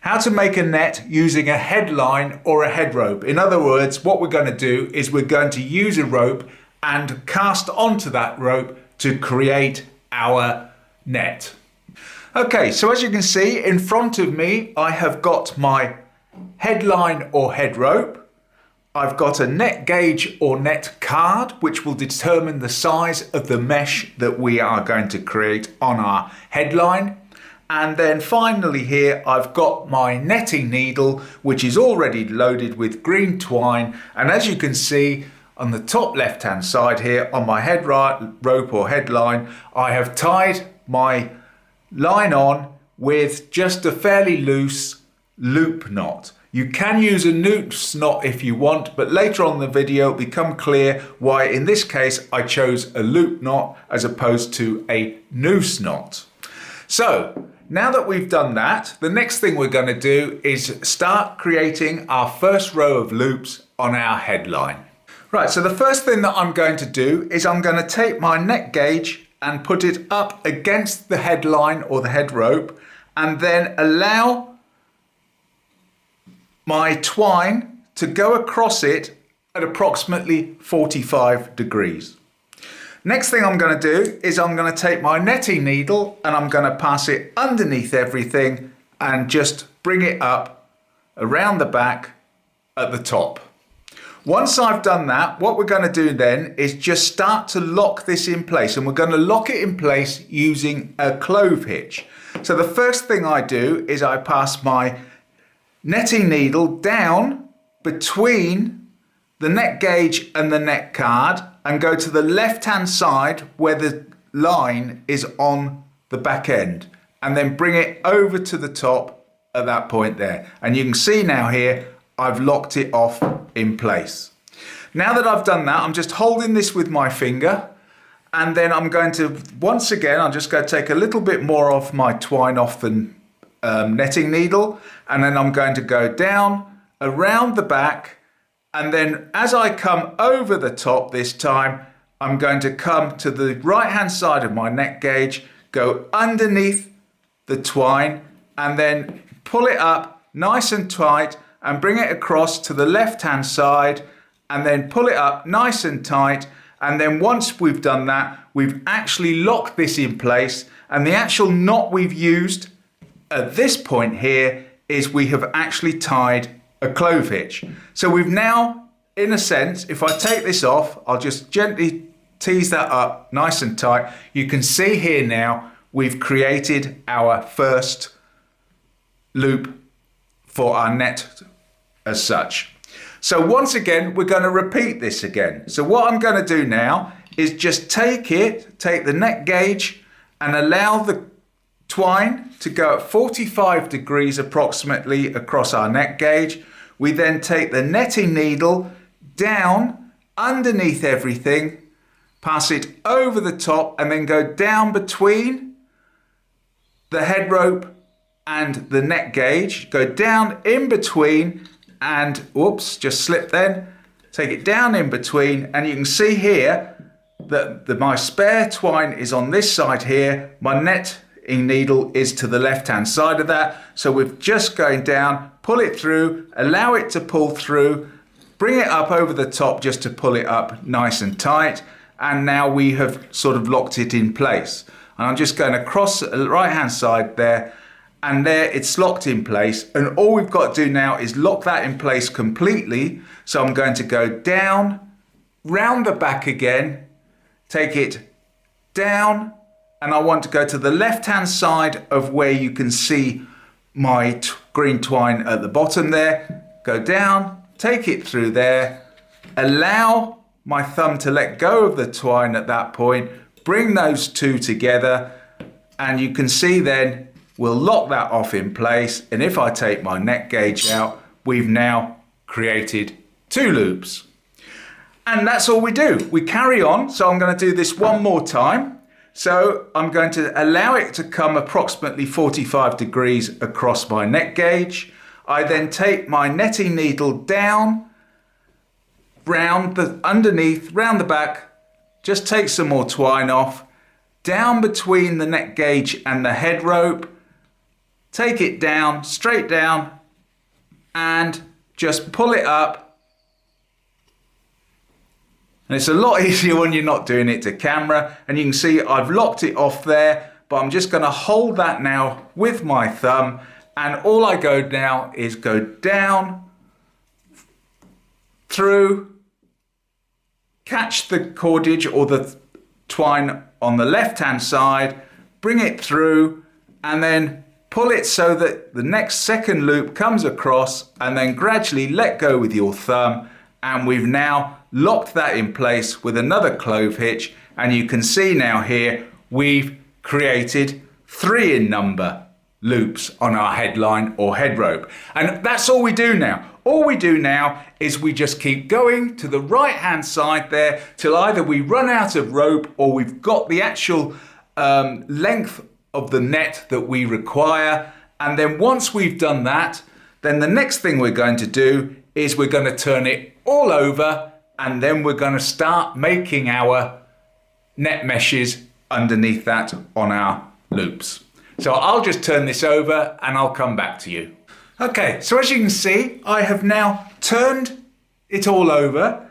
How to make a net using a headline or a head rope. In other words, what we're going to do is we're going to use a rope and cast onto that rope to create our net. Okay, so as you can see in front of me, I have got my headline or head rope. I've got a net gauge or net card, which will determine the size of the mesh that we are going to create on our headline. And then finally here, I've got my netting needle, which is already loaded with green twine. And as you can see on the top left-hand side here on my head rope or headline, I have tied my line on with just a fairly loose loop knot. You can use a noose knot if you want, but later on in the video it'll become clear why in this case I chose a loop knot as opposed to a noose knot. So now that we've done that, the next thing we're going to do is start creating our first row of loops on our headline. Right, so the first thing that I'm going to do is I'm going to take my net gauge and put it up against the headline or the head rope and then allow my twine to go across it at approximately 45 degrees. Next thing I'm going to do is I'm going to take my netting needle and I'm going to pass it underneath everything and just bring it up around the back at the top. Once I've done that, what we're going to do then is just start to lock this in place, and we're going to lock it in place using a clove hitch. So the first thing I do is I pass my netting needle down between the net gauge and the net card and go to the left hand side where the line is on the back end, and then bring it over to the top at that point there. And you can see now here I've locked it off in place. Now that I've done that, I'm just holding this with my finger, and then I'm going to once again, I'm just going to take a little bit more of my twine off the netting needle, and then I'm going to go down around the back, and then as I come over the top this time, I'm going to come to the right hand side of my net gauge, go underneath the twine, and then pull it up nice and tight and bring it across to the left hand side, and then pull it up nice and tight. And then once we've done that, we've actually locked this in place, and the actual knot we've used at this point here is we have actually tied a clove hitch. So we've now, in a sense, if I take this off, I'll just gently tease that up nice and tight. You can see here now we've created our first loop for our net as such. So once again, we're going to repeat this again. So what I'm going to do now is just take the net gauge and allow the twine to go at 45 degrees approximately across our net gauge. We then take the netting needle down underneath everything, pass it over the top, and then go down between the head rope and the net gauge, go down in between, and whoops, just slipped then, take it down in between, and you can see here that my spare twine is on this side here, my netting needle is to the left hand side of that, so we're just going down, pull it through, allow it to pull through, bring it up over the top just to pull it up nice and tight, and now we have sort of locked it in place. And I'm just going across the right hand side there, and there it's locked in place, and all we've got to do now is lock that in place completely. So I'm going to go down, round the back again, take it down, and I want to go to the left hand side of where you can see my green twine at the bottom there, go down, take it through there, allow my thumb to let go of the twine at that point, bring those two together, and you can see then we'll lock that off in place. And if I take my net gauge out, we've now created two loops. And that's all we do. We carry on. So I'm going to do this one more time. So I'm going to allow it to come approximately 45 degrees across my net gauge. I then take my netting needle down, round the underneath, round the back, just take some more twine off, down between the net gauge and the head rope, take it down, straight down, and just pull it up. And it's a lot easier when you're not doing it to camera. And you can see I've locked it off there, but I'm just going to hold that now with my thumb. And all I go now is go down, through, catch the cordage or the twine on the left-hand side, bring it through, and then pull it so that the next second loop comes across, and then gradually let go with your thumb. And we've now locked that in place with another clove hitch. And you can see now here, we've created 3 in number loops on our headline or head rope. And that's all we do now. All we do now is we just keep going to the right hand side there till either we run out of rope or we've got the actual length of the net that we require. And then once we've done that, then the next thing we're going to do is we're going to turn it all over, and then we're going to start making our net meshes underneath that on our loops. So I'll just turn this over and I'll come back to you. Okay, so as you can see, I have now turned it all over.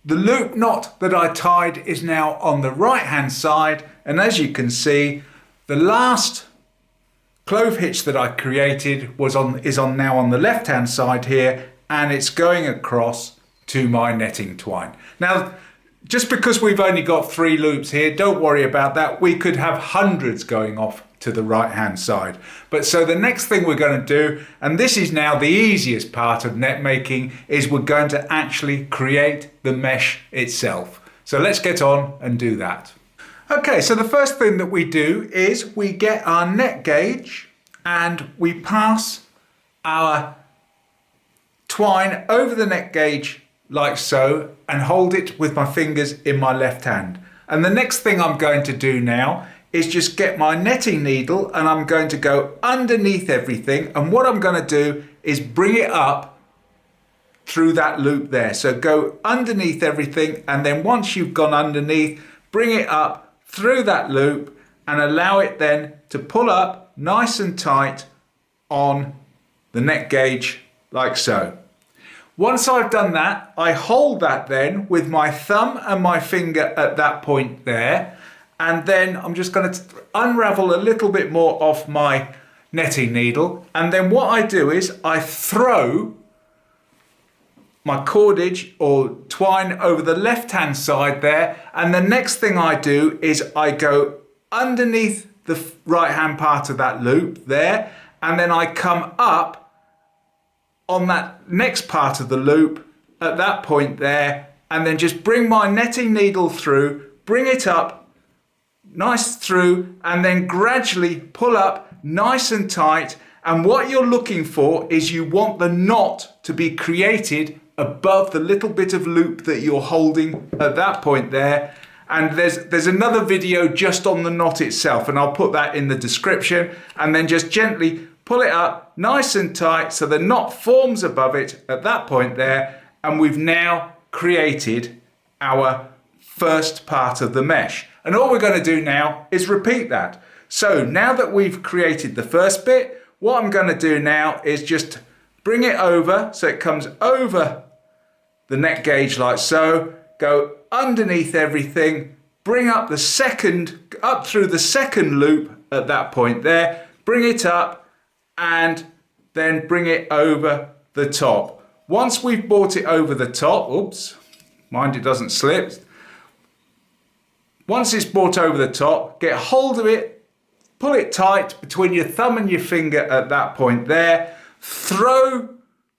The loop knot that I tied is now on the right hand side, and as you can see, the last clove hitch that I created is now on the left hand side here, and it's going across to my netting twine. Now, just because we've only got 3 loops here, don't worry about that. We could have hundreds going off to the right hand side. But so the next thing we're going to do, and this is now the easiest part of net making, is we're going to actually create the mesh itself. So let's get on and do that. Okay, so the first thing that we do is we get our net gauge and we pass our twine over the net gauge like so, and hold it with my fingers in my left hand. And the next thing I'm going to do now is just get my netting needle, and I'm going to go underneath everything, and what I'm going to do is bring it up through that loop there. So go underneath everything, and then once you've gone underneath, bring it up through that loop and allow it then to pull up nice and tight on the net gauge like so. Once I've done that, I hold that then with my thumb and my finger at that point there, and then I'm just going to unravel a little bit more off my netting needle, and then what I do is I throw my cordage or twine over the left hand side there, and the next thing I do is I go underneath the right hand part of that loop there, and then I come up on that next part of the loop at that point there, and then just bring my netting needle through, bring it up nice through, and then gradually pull up nice and tight. And what you're looking for is you want the knot to be created above the little bit of loop that you're holding at that point there. And there's another video just on the knot itself, and I'll put that in the description. And then just gently pull it up nice and tight so the knot forms above it at that point there, and we've now created our first part of the mesh. And all we're going to do now is repeat that. So now that we've created the first bit, what I'm going to do now is just bring it over so it comes over the net gauge like so, go underneath everything, bring up the second, up through the second loop at that point there, bring it up, and then bring it over the top. Once we've brought it over the top, oops, mind it doesn't slip. Once it's brought over the top, get hold of it, pull it tight between your thumb and your finger at that point there, throw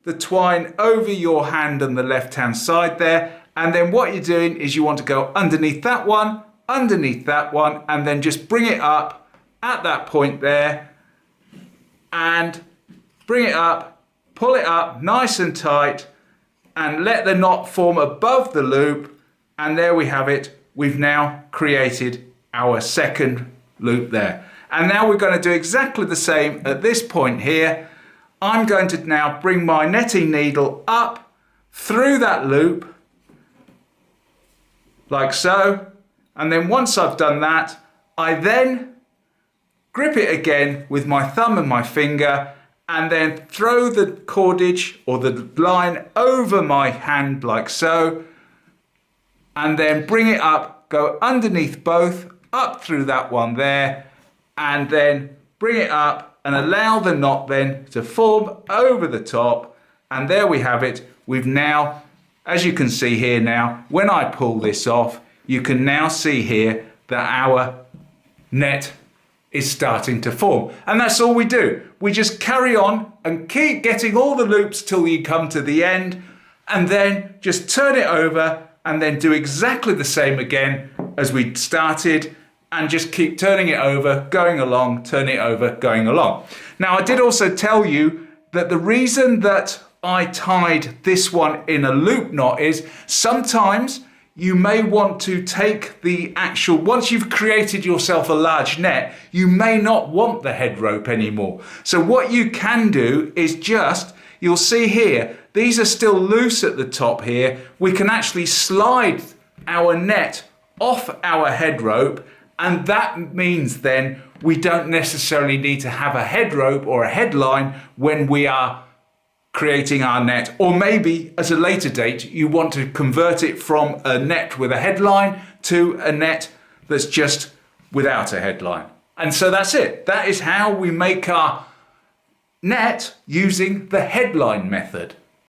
the twine over your hand on the left hand side there, and then what you're doing is you want to go underneath that one, and then just bring it up at that point there, and bring it up, pull it up nice and tight, and let the knot form above the loop, and there we have it. We've now created our second loop there. And now we're going to do exactly the same at this point here. I'm going to now bring my netting needle up through that loop like so, and then once I've done that, I then grip it again with my thumb and my finger, and then throw the cordage or the line over my hand like so, and then bring it up, go underneath both, up through that one there, and then bring it up and allow the knot then to form over the top. And there we have it. We've now, as you can see here now, when I pull this off, you can now see here that our net is starting to form. And that's all we do. We just carry on and keep getting all the loops till you come to the end, and then just turn it over and then do exactly the same again as we started, and just keep turning it over, going along, turn it over, going along. Now, I did also tell you that the reason that I tied this one in a loop knot is sometimes you may want to take the actual, once you've created yourself a large net, you may not want the head rope anymore. So what you can do is just, you'll see here, these are still loose at the top here. We can actually slide our net off our head rope, and that means then we don't necessarily need to have a head rope or a headline when we are creating our net. Or maybe at a later date you want to convert it from a net with a headline to a net that's just without a headline. And so that's it. That is how we make our net using the headline method.